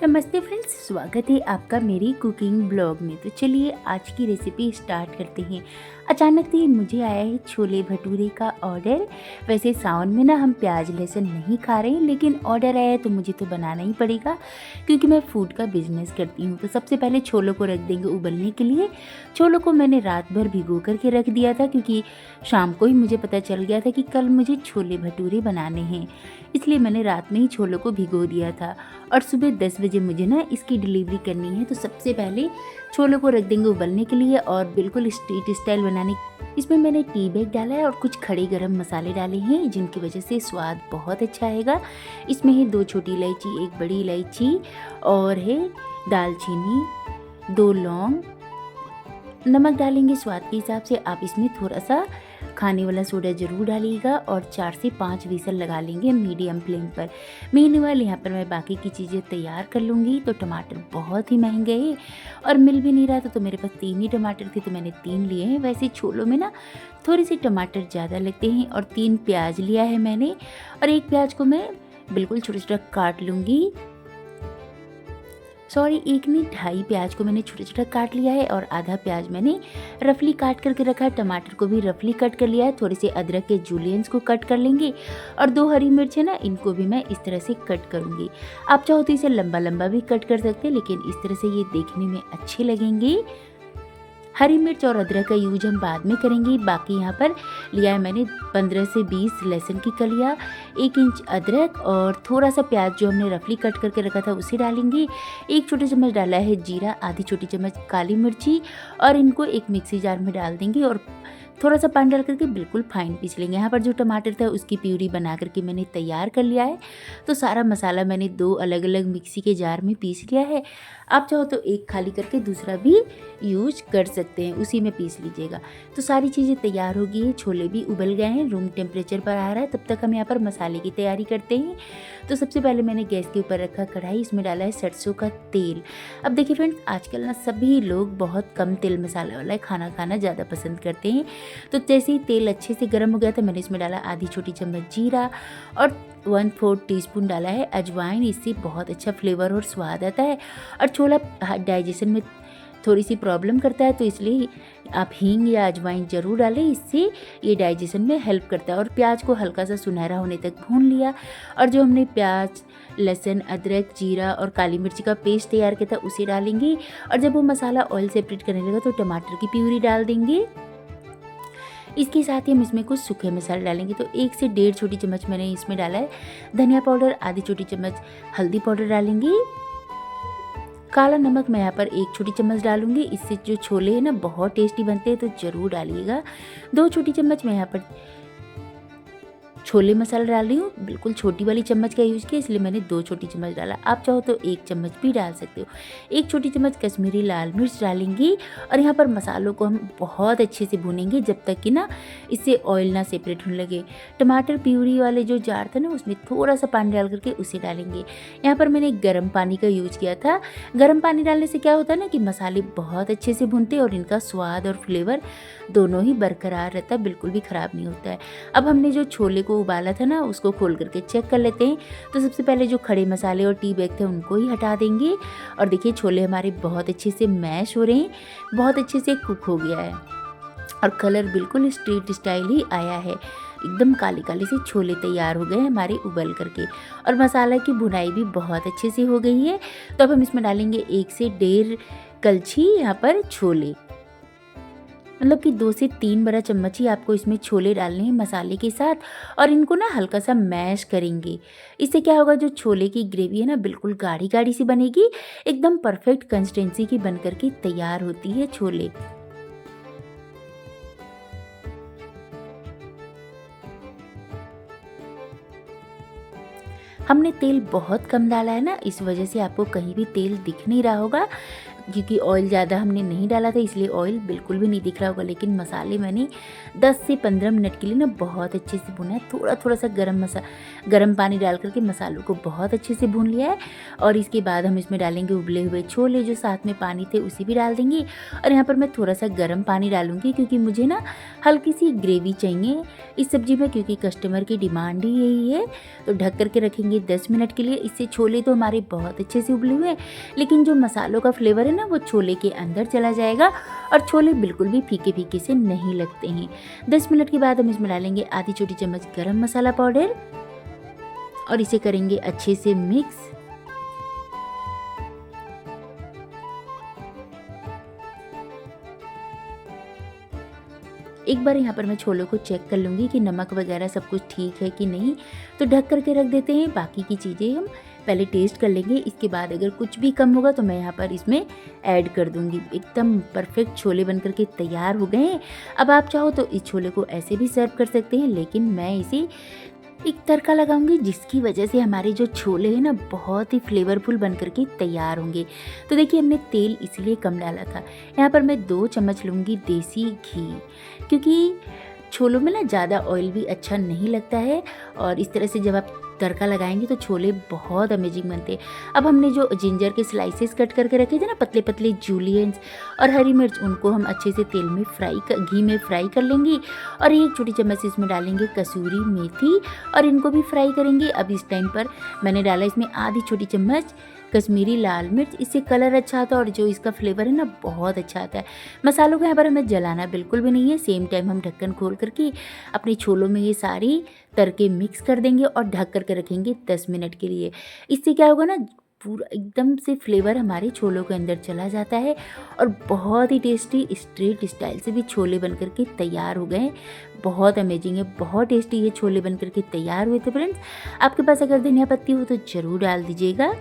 नमस्ते फ्रेंड्स, स्वागत है आपका मेरी कुकिंग ब्लॉग में। तो चलिए आज की रेसिपी स्टार्ट करते हैं। अचानक से मुझे आया है छोले भटूरे का ऑर्डर। वैसे सावन में ना हम प्याज लहसुन नहीं खा रहे हैं, लेकिन ऑर्डर आया है तो मुझे तो बनाना ही पड़ेगा क्योंकि मैं फूड का बिजनेस करती हूँ। तो सबसे पहले छोलों को रख देंगे उबलने के लिए। छोलों को मैंने रात भर भिगो करके रख दिया था क्योंकि शाम को ही मुझे पता चल गया था कि कल मुझे छोले भटूरे बनाने हैं, इसलिए मैंने रात में ही छोलों को भिगो दिया था। और सुबह 10 बजे मुझे ना इसकी डिलीवरी करनी है। तो सबसे पहले छोलों को रख देंगे उबलने के लिए और बिल्कुल स्ट्रीट स्टाइल बनाने। इसमें मैंने टी बैग डाला है और कुछ खड़े गरम मसाले डाले हैं जिनकी वजह से स्वाद बहुत अच्छा आएगा। इसमें है 2 छोटी इलायची, 1 बड़ी इलायची और है दालचीनी, 2 लौंग। नमक डालेंगे स्वाद के हिसाब से। आप इसमें थोड़ा सा खाने वाला सोडा ज़रूर डालिएगा और 4 से 5 विसल लगा लेंगे मीडियम फ्लेम पर। मीनवाइल यहाँ पर मैं बाकी की चीज़ें तैयार कर लूँगी। तो टमाटर बहुत ही महंगे हैं और मिल भी नहीं रहा था, तो मेरे पास 3 ही टमाटर थे तो मैंने 3 लिए हैं। वैसे छोलों में ना थोड़े से टमाटर ज़्यादा लगते हैं। और 3 प्याज लिया है मैंने और 1 प्याज को मैं बिल्कुल छोटा छोटा काट लूँगी। सॉरी, 1 नहीं 2.5 प्याज को मैंने छोटा छोटा काट लिया है और आधा प्याज मैंने रफली काट करके रखा है। टमाटर को भी रफली कट कर लिया है। थोड़े से अदरक के जूलियंस को कट कर लेंगे और 2 हरी मिर्च है ना, इनको भी मैं इस तरह से कट करूँगी। आप चाहो तो इसे लंबा लंबा भी कट कर सकते हैं, लेकिन इस तरह से ये देखने में अच्छे लगेंगे। हरी मिर्च और अदरक का यूज हम बाद में करेंगे। बाकी यहाँ पर लिया है मैंने 15 से 20 लहसुन की कलियाँ, 1 इंच अदरक और थोड़ा सा प्याज जो हमने रफली कट करके रखा था उसे डालेंगे। 1 छोटा चम्मच डाला है जीरा, आधी छोटी चम्मच काली मिर्ची और इनको एक मिक्सी जार में डाल देंगे और थोड़ा सा पानी डाल करके बिल्कुल फाइन पीस लेंगे। यहाँ पर जो टमाटर था उसकी प्यूरी बना करके मैंने तैयार कर लिया है। तो सारा मसाला मैंने 2 अलग अलग मिक्सी के जार में पीस लिया है। आप चाहो तो एक खाली करके दूसरा भी यूज कर सकते हैं, उसी में पीस लीजिएगा। तो सारी चीज़ें तैयार हो गई है, छोले भी उबल गए हैं, रूम टेम्परेचर पर आ रहा है। तब तक हम यहाँ पर मसाले की तैयारी करते हैं। तो सबसे पहले मैंने गैस के ऊपर रखा कढ़ाई, इसमें डाला है सरसों का तेल। अब देखिए फ्रेंड्स, आजकल ना सभी लोग बहुत कम तेल मसाला वाला खाना खाना ज़्यादा पसंद करते हैं। तो जैसे ही तेल अच्छे से गर्म हो गया था, मैंने इसमें डाला आधी छोटी चम्मच जीरा और 1/4 टीस्पून डाला है अजवाइन। इससे बहुत अच्छा फ्लेवर और स्वाद आता है। और छोला डाइजेशन में थोड़ी सी प्रॉब्लम करता है, तो इसलिए आप हींग या अजवाइन ज़रूर डालें, इससे ये डाइजेशन में हेल्प करता है। और प्याज को हल्का सा सुनहरा होने तक भून लिया और जो हमने प्याज, लहसुन, अदरक, जीरा और काली मिर्ची का पेस्ट तैयार किया था उसे डालेंगे। और जब वो मसाला ऑयल सेपरेट करने लगा तो टमाटर की प्यूरी डाल देंगे। इसके साथ ही हम इसमें कुछ सूखे मसाले डालेंगे। तो 1 से 1.5 छोटी चम्मच मैंने इसमें डाला है धनिया पाउडर, आधी छोटी चम्मच हल्दी पाउडर डालेंगे। काला नमक मैं यहाँ पर 1 छोटी चम्मच डालूंगी। इससे जो छोले हैं ना बहुत टेस्टी बनते हैं, तो ज़रूर डालिएगा। 2 छोटी चम्मच मैं यहाँ पर छोले मसाला डाल रही हूँ। बिल्कुल छोटी वाली चम्मच का यूज़ किया, इसलिए मैंने 2 छोटी चम्मच डाला। आप चाहो तो 1 चम्मच भी डाल सकते हो। 1 छोटी चम्मच कश्मीरी लाल मिर्च डालेंगी और यहाँ पर मसालों को हम बहुत अच्छे से भूनेंगे जब तक कि ना इससे ऑयल ना सेपरेट होने लगे। टमाटर प्यूरी वाले जो जार था ना, उसमें थोड़ा सा पानी डाल करके उसे डालेंगे। यहाँ पर मैंने गर्म पानी का यूज़ किया था। गर्म पानी डालने से क्या होता है ना कि मसाले बहुत अच्छे से भूनते हैं और इनका स्वाद और फ्लेवर दोनों ही बरकरार रहता है, बिल्कुल भी ख़राब नहीं होता है। अब हमने जो छोले को उबाला था ना, उसको खोल करके चेक कर लेते हैं। तो सबसे पहले जो खड़े मसाले और टी बैग थे उनको ही हटा देंगे। और देखिए छोले हमारे बहुत अच्छे से मैश हो रहे हैं, बहुत अच्छे से कुक हो गया है और कलर बिल्कुल स्ट्रीट स्टाइल ही आया है। एकदम काले काले से छोले तैयार हो गए हैं हमारे उबल करके और मसाला की भुनाई भी बहुत अच्छे से हो गई है। तो अब हम इसमें डालेंगे 1 से 1.5 कलछी यहाँ पर छोले, मतलब कि 2 से 3 बड़ा चम्मच ही आपको इसमें छोले डालने हैं मसाले के साथ और इनको ना हल्का सा मैश करेंगे। इससे क्या होगा, जो छोले की ग्रेवी है ना बिल्कुल गाढ़ी गाढ़ी सी बनेगी, एकदम परफेक्ट कंसिस्टेंसी की बन करके तैयार होती है छोले। हमने तेल बहुत कम डाला है ना, इस वजह से आपको कहीं भी तेल दिख नहीं रहा होगा। क्योंकि ऑयल ज़्यादा हमने नहीं डाला था इसलिए ऑयल बिल्कुल भी नहीं दिख रहा होगा। लेकिन मसाले मैंने 10 से 15 मिनट के लिए ना बहुत अच्छे से भुना है। थोड़ा सा गर्म पानी डाल करके मसालों को बहुत अच्छे से भून लिया है। और इसके बाद हम इसमें डालेंगे उबले हुए छोले, जो साथ में पानी थे उसी भी डाल देंगे। और यहाँ पर मैं थोड़ा सा गर्म पानी डालूंगी क्योंकि मुझे ना हल्की सी ग्रेवी चाहिए इस सब्जी में, क्योंकि कस्टमर की डिमांड ही यही है। तो ढक करके रखेंगे 10 मिनट के लिए। इससे छोले तो हमारे बहुत अच्छे से उबले हुए हैं, लेकिन जो मसालों का फ्लेवर है ना वो छोले के अंदर चला जाएगा और छोले बिल्कुल भी फीके फीके से नहीं लगते हैं। 10 मिनट के बाद हम इसमें डालेंगे आधी छोटी चम्मच गरम मसाला पाउडर और इसे करेंगे अच्छे से मिक्स। एक बार यहाँ पर मैं छोलों को चेक कर लूँगी कि नमक वगैरह सब कुछ ठीक है कि नहीं। तो ढक करके रख देते हैं। बाकी की चीज़ें हम पहले टेस्ट कर लेंगे, इसके बाद अगर कुछ भी कम होगा तो मैं यहाँ पर इसमें ऐड कर दूँगी। एकदम परफेक्ट छोले बन करके तैयार हो गए हैं। अब आप चाहो तो इस छोले को ऐसे भी सर्व कर सकते हैं, लेकिन मैं इसे एक तड़का लगाऊंगी जिसकी वजह से हमारे जो छोले हैं ना बहुत ही फ्लेवरफुल बन करके तैयार होंगे। तो देखिए हमने तेल इसलिए कम डाला था। यहाँ पर मैं 2 चम्मच लूँगी देसी घी, क्योंकि छोलों में ना ज़्यादा ऑयल भी अच्छा नहीं लगता है। और इस तरह से जब आप तड़का लगाएंगे तो छोले बहुत अमेजिंग बनते हैं। अब हमने जो जिंजर के स्लाइसेस कट करके रखे थे ना पतले पतले जूलियंस, और हरी मिर्च, उनको हम अच्छे से तेल में घी में फ्राई कर लेंगे। और 1 छोटी चम्मच इसमें डालेंगे कसूरी मेथी और इनको भी फ्राई करेंगे। अब इस टाइम पर मैंने डाला इसमें आधी छोटी चम्मच कश्मीरी लाल मिर्च, इससे कलर अच्छा आता है और जो इसका फ्लेवर है ना बहुत अच्छा आता है। मसालों को यहाँ पर हमें जलाना बिल्कुल भी नहीं है। सेम टाइम हम ढक्कन खोल करके अपने छोलों में ये सारी तड़के मिक्स कर देंगे और ढक करके रखेंगे 10 मिनट के लिए। इससे क्या होगा ना पूरा एकदम से फ्लेवर हमारे छोलों के अंदर चला जाता है और बहुत ही टेस्टी स्ट्रीट स्टाइल से भी छोले बन करके तैयार हो गए। बहुत अमेजिंग है, बहुत टेस्टी ये छोले बन करके तैयार हुए थे फ्रेंड्स। आपके पास अगर धनिया पत्ती हो तो ज़रूर डाल दीजिएगा।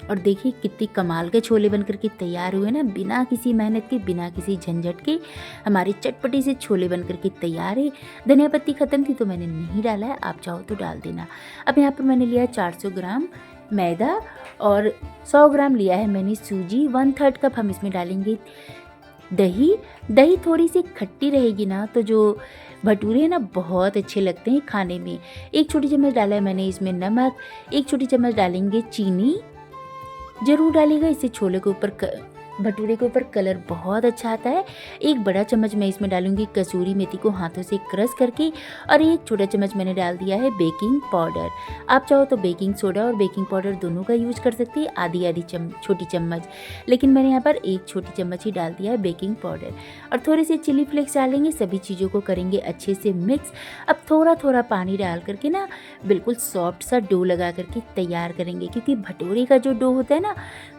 और देखिए कितनी कमाल के छोले बनकर के तैयार हुए ना, बिना किसी मेहनत के, बिना किसी झंझट के हमारे चटपटी से छोले बनकर के तैयार है। धनिया पत्ती ख़त्म थी तो मैंने नहीं डाला है, आप चाहो तो डाल देना। अब यहाँ पर मैंने लिया 400 ग्राम मैदा और 100 ग्राम लिया है मैंने सूजी। 1/3 कप हम इसमें डालेंगे दही थोड़ी सी खट्टी रहेगी ना तो जो भटूरे ना बहुत अच्छे लगते हैं खाने में। 1 छोटी चम्मच डाला है मैंने इसमें नमक। 1 छोटी चम्मच डालेंगे चीनी, जरूर डालिएगा, इससे छोले के ऊपर भटूरे के ऊपर कलर बहुत अच्छा आता है। 1 बड़ा चम्मच मैं इसमें डालूंगी कसूरी मेथी को हाथों से क्रश करके, और 1 छोटा चम्मच मैंने डाल दिया है बेकिंग पाउडर। आप चाहो तो बेकिंग सोडा और बेकिंग पाउडर दोनों का यूज कर सकती है, आधी छोटी चम्मच, लेकिन मैंने यहाँ पर 1 छोटी चम्मच ही डाल दिया है बेकिंग पाउडर। और थोड़े से चिली फ्लेक्स डालेंगे। सभी चीज़ों को करेंगे अच्छे से मिक्स। अब थोड़ा थोड़ा पानी डाल करके ना बिल्कुल सॉफ्ट सा डो लगा करके तैयार करेंगे, क्योंकि भटूरे का जो डो होता है ना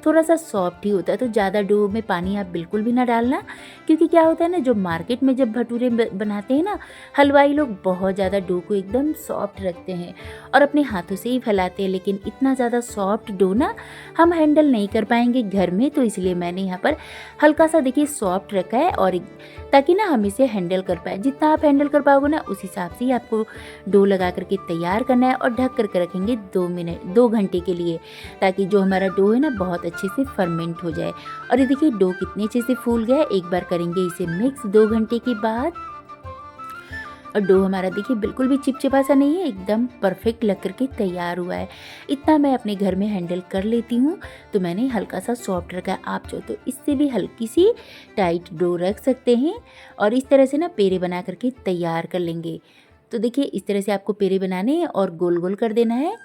थोड़ा सा सॉफ्ट ही होता है। तो ज़्यादा डो में पानी आप बिल्कुल भी ना डालना, क्योंकि क्या होता है ना जो मार्केट में जब भटूरे बनाते हैं ना हलवाई लोग बहुत ज़्यादा डो को एकदम सॉफ्ट रखते हैं और अपने हाथों से ही फैलाते हैं, लेकिन इतना ज़्यादा सॉफ्ट डो ना हम हैंडल नहीं कर पाएंगे घर में। तो इसलिए मैंने यहाँ पर हल्का सा देखिए सॉफ्ट रखा है, और ताकि ना हम इसे हैंडल कर पाए। जितना आप हैंडल कर पाओगे ना उस हिसाब से ही आपको डो लगा करके तैयार करना है। और ढक करके रखेंगे 2 घंटे के लिए, ताकि जो हमारा डो है ना बहुत अच्छे से फर्मेंट हो जाए। और ये देखिए डो कितने अच्छे से फूल गया है। एक बार करेंगे इसे मिक्स 2 घंटे के बाद, और डो हमारा देखिए बिल्कुल भी चिपचिपा सा नहीं है, एकदम परफेक्ट लग करके तैयार हुआ है। इतना मैं अपने घर में हैंडल कर लेती हूँ, तो मैंने हल्का सा सॉफ्ट रखा है। आप चाहो तो इससे भी हल्की सी टाइट डो रख सकते हैं, और इस तरह से ना पेड़े बना करके तैयार कर लेंगे। तो देखिए इस तरह से आपको पेड़े बनाने हैं और गोल गोल कर देना है।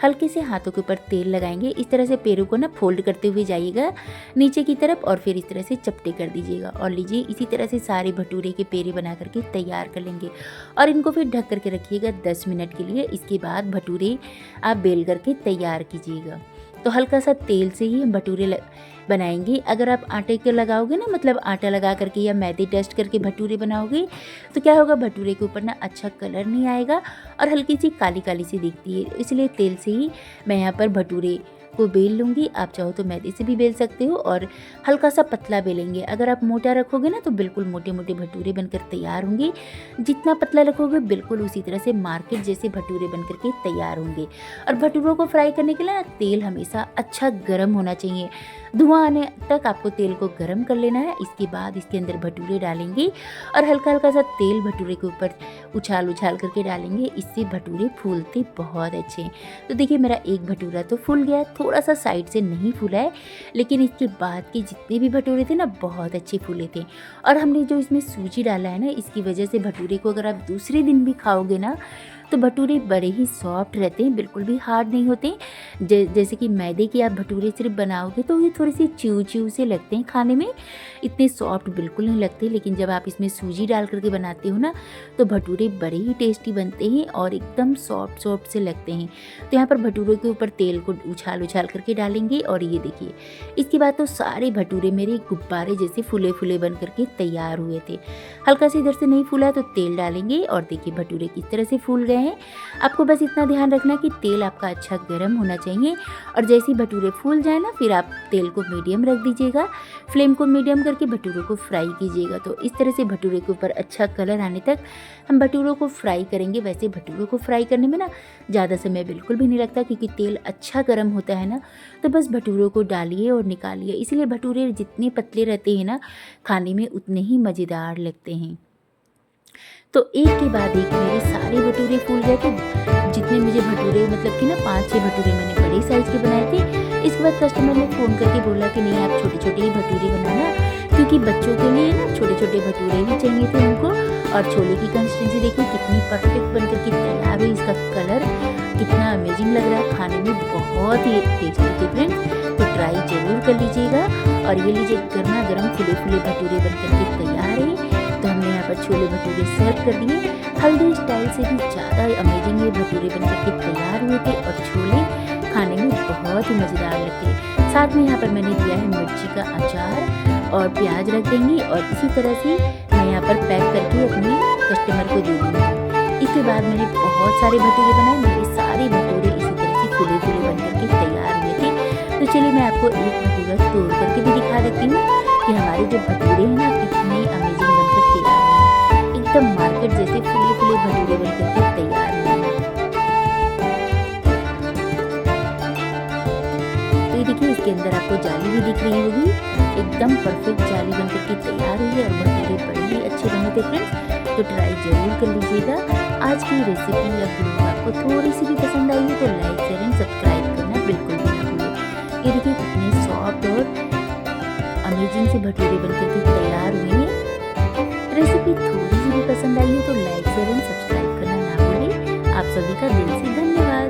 हल्के से हाथों के ऊपर तेल लगाएंगे। इस तरह से पैरों को ना फोल्ड करते हुए जाइएगा नीचे की तरफ, और फिर इस तरह से चपटे कर दीजिएगा। और लीजिए इसी तरह से सारे भटूरे के पेड़े बना करके तैयार कर लेंगे, और इनको फिर ढक करके रखिएगा 10 मिनट के लिए। इसके बाद भटूरे आप बेल करके तैयार कीजिएगा। तो हल्का सा तेल से ही हम भटूरे बनाएंगे। अगर आप आटे के लगाओगे ना, मतलब आटा लगा करके या मैदे डस्ट करके भटूरे बनाओगे तो क्या होगा, भटूरे के ऊपर ना अच्छा कलर नहीं आएगा और हल्की सी काली काली सी दिखती है। इसलिए तेल से ही मैं यहाँ पर भटूरे को बेल लूँगी। आप चाहो तो मैदे से भी बेल सकते हो और हल्का सा पतला बेलेंगे। अगर आप मोटा रखोगे ना तो बिल्कुल मोटे मोटे भटूरे बनकर तैयार होंगे। जितना पतला रखोगे बिल्कुल उसी तरह से मार्केट जैसे भटूरे बनकर के तैयार होंगे। और भटूरों को फ्राई करने के लिए ना तेल हमेशा अच्छा गर्म होना चाहिए। धुआं आने तक आपको तेल को गर्म कर लेना है। इसके बाद इसके अंदर भटूरे डालेंगे और हल्का हल्का सा तेल भटूरे के ऊपर उछाल उछाल करके डालेंगे। इससे भटूरे फूलते बहुत अच्छे हैं। तो देखिए मेरा एक भटूरा तो फूल गया, थोड़ा सा साइड से नहीं फूला है, लेकिन इसके बाद के जितने भी भटूरे थे ना बहुत अच्छे फूले थे। और हमने जो इसमें सूजी डाला है ना, इसकी वजह से भटूरे को अगर आप दूसरे दिन भी खाओगे ना तो भटूरे बड़े ही सॉफ्ट रहते हैं, बिल्कुल भी हार्ड नहीं होते। जैसे कि मैदे के आप भटूरे सिर्फ बनाओगे तो ये थोड़े से च्यू च्यू से लगते हैं खाने में, इतने सॉफ्ट बिल्कुल नहीं लगते। लेकिन जब आप इसमें सूजी डाल करके बनाते हो ना तो भटूरे बड़े ही टेस्टी बनते हैं और एकदम सॉफ्ट सॉफ्ट से लगते हैं। तो यहाँ पर भटूरों के ऊपर तेल को उछाल उछाल करके डालेंगे और ये देखिए इसके बाद तो सारे भटूरे मेरे गुब्बारे जैसे फूले फूले बन करके तैयार हुए थे। हल्का से इधर से नहीं फूला तो तेल डालेंगे और देखिए भटूरे किस तरह से फूल गए हैं। आपको बस इतना ध्यान रखना कि तेल आपका अच्छा गर्म होना चाहिए और जैसे ही भटूरे फूल जाए ना फिर आप तेल को मीडियम रख दीजिएगा, फ्लेम को मीडियम करके भटूरों को फ्राई कीजिएगा। तो इस तरह से भटूरे के ऊपर अच्छा कलर आने तक हम भटूरों को फ्राई करेंगे। वैसे भटूरों को फ्राई करने में ना ज़्यादा समय बिल्कुल भी नहीं लगता क्योंकि तेल अच्छा गर्म होता है ना। तो बस भटूरों को डालिए और निकालिए। इसलिए भटूरे जितने पतले रहते हैं ना खाने में उतने ही मज़ेदार लगते हैं। तो एक के बाद एक मेरे सारे भटूरे फूल गए थे। जितने मुझे भटूरे मतलब कि ना 5-6 भटूरे मैंने बड़े साइज़ के बनाए थे। इसके बाद कस्टमर ने फ़ोन करके बोला कि नहीं आप छोटे छोटे ही भटूरे बनाना, क्योंकि बच्चों के लिए ना छोटे छोटे भटूरे ही चाहिए थे उनको। और छोले की कंसिस्टेंसी देखिए कितनी परफेक्ट बनकर के तैयार हुई, इसका कलर कितना अमेजिंग लग रहा है, खाने में बहुत ही टेस्टी थे फ्रेंड्स। तो ट्राई ज़रूर कर लीजिएगा। और ये लीजिए गर्मा गर्म फुले फुले भटूरे बनकर के तैयार है। तो हमने यहाँ पर छोले भटूरे सर्व कर दिए। हल्दी स्टाइल से भी ज़्यादा अमेजिंग ये भटूरे बनकर के तैयार हुए थे और छोले खाने में बहुत ही मज़ेदार लगते हैं। साथ में यहाँ पर मैंने दिया है मिर्ची का अचार और प्याज रख देंगे और इसी तरह से मैं यहाँ पर पैक करके अपने कस्टमर को दे दूँगी। इसके बाद मैंने बहुत सारे भटूरे बनाए। मेरे सारे भटूरे इसी तरह से फुले फुले बनकर के तैयार हुए थे। तो चलिए मैं आपको एक भटूरा तोड़ करके भी दिखा देती हूँ कि हमारे जो भटूरे हैं ना कितने अमेजिंग बनकर तैयार हैं। एकदम मार्केट जैसे फुले फुले भटूरे बनकर के तैयार हुए हैं। तो ये देखिए इसके अंदर आपको जाली भी दिख रही होगी, एकदम परफेक्ट जाली बनकर के तैयार हुई है और भटूरे बड़े ही अच्छे बने थे फ्रेंड्स। तो ट्राई जरूर कर लीजिएगा। आज की रेसिपी या ब्लॉग आपको थोड़ी सी भी पसंद आई हो तो लाइक शेयर एंड सब्सक्राइब करना बिल्कुल भी ना भूलें। ये देखिए कितने सॉफ्ट और अमेजिंग से भटूरे बनकर के तैयार हुए हैं। रेसिपी थोड़ी सी भी पसंद आई हो तो लाइक शेयर एंड सब्सक्राइब करना ना भूलें। आप सभी का दिल से धन्यवाद।